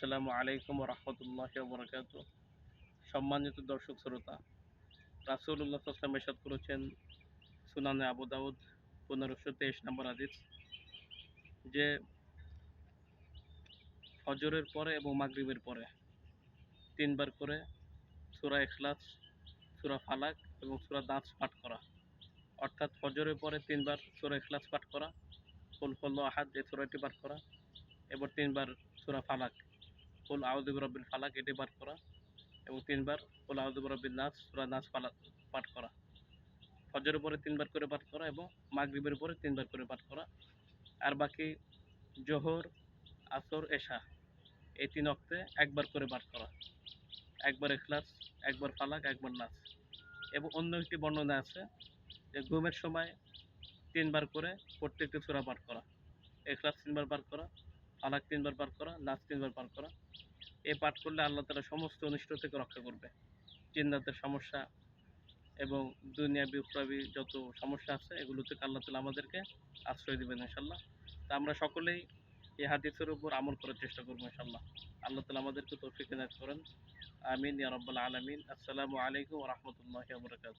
আসসালামু আলাইকুম ওয়া রাহমাতুল্লাহি ওয়া বারাকাতুহু। সম্মানিত দর্শক শ্রোতা, রাসূলুল্লাহ সাল্লাল্লাহু আলাইহি ওয়াসাল্লাম ইরশাদ করেছেন সুনানে আবু দাউদ 1523 নম্বর হাদিস যে ফজরের পরে এবং মাগরিবের পরে ৩ বার করে সূরা ইখলাস, সূরা ফালাক এবং সূরা নাস পাঠ করা। অর্থাৎ ফজরের পরে ৩ বার সূরা ইখলাস পাঠ করা, কুল হুয়াল্লাহু আহাদ এই সূরাটি পাঠ করা, এবার ৩ বার সূরা ফালাক, কুল আউযু বিরাব্বিল ফালাক এটি পাঠ করা এবং ৩ বার কুল আউযু বিরাব্বিন নাস সূরা নাস ফালাক পাঠ করা। ফজরের পরে ৩ বার করে পাঠ করা এবং মাগরিবের পরে ৩ বার করে পাঠ করা। আর বাকি জোহর, আসর, এশা এই ৩ ওয়াক্তে একবার করে পাঠ করা। একবার ইখলাস, একবার ফালাক, একবার নাস। এবং অন্য একটি বর্ণনা আছে যে ঘুমের সময় ৩ বার করে প্রত্যেকটি সূরা পাঠ করা। ইখলাস ৩ বার পাঠ করা, ফালাক ৩ বার পাঠ করা, নাস ৩ বার পাঠ করা। এই পাঠ করলে আল্লাহ তাআলা সমস্ত অনিষ্ট থেকে রক্ষা করবে। জিন্নাতের সমস্যা এবং দুনিয়াবি উখরাবি যত সমস্যা আছে এগুলো থেকে আল্লাহ তাআলা আমাদেরকে আশ্রয় দিবেন ইনশাআল্লাহ। তা আমরা সকলেই এই হাদিসের উপর আমল করার চেষ্টা করব ইনশাআল্লাহ। আল্লাহ তাআলা আমাদেরকে তৌফিক এনায়েত করেন। আমিন ইয়া রাব্বাল আলামিন। আসসালামু আলাইকুম ওয়া রাহমাতুল্লাহি ওয়া বারাকাতুহু।